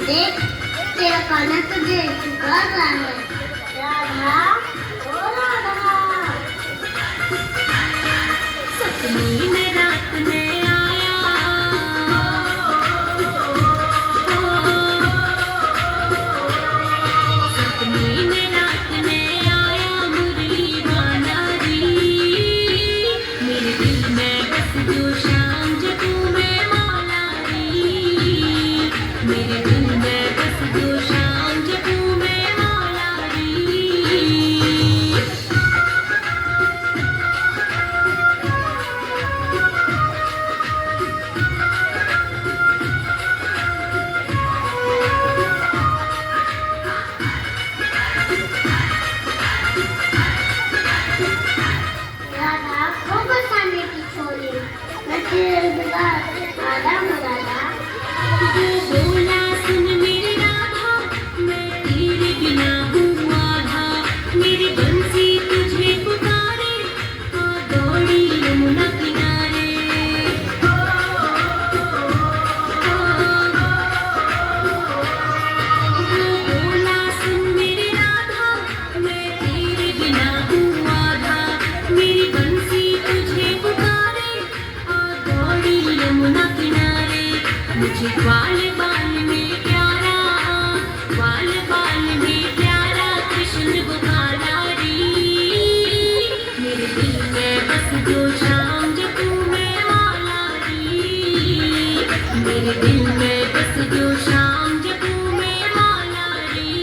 देख तेरा खाना तुझे पुकार रहा है। राधा, ओ राधा। सपने में रात में आया, सपने में रात में आया मुरली वाला री। मेरे दिल में बस जो शाम जगू में मौला री। मेरे दिल में बस जो शाम जगू में मौला री। राधा, वो बरसाने की छोरी, मैं तेरे बिना आधा मराधा। बोला सुन मेरी राधा, मैं तेरे बिना हूँ आधा। मेरी बंसी तुझे पुकारे, आ दौड़ी यमुना किनारे। बोला सुन मेरी राधा, मैं तेरे बिना हूँ आधा। मेरी बंसी तुझे पुकारे, आ दौड़ी यमुना किनारे। मुझे बाल बाल में प्यारा, बाल बाल में प्यारा कृष्ण गोपाला री। मेरे दिल में बस जो शाम जगू में मौला री। मेरे दिल में बस जो शाम जगू में मौला री।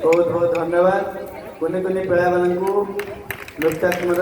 बहुत बहुत धन्यवाद। कुनी कुनी पिलाମାନଙ୍କୁ ନୃତ୍ୟାତ୍ମକ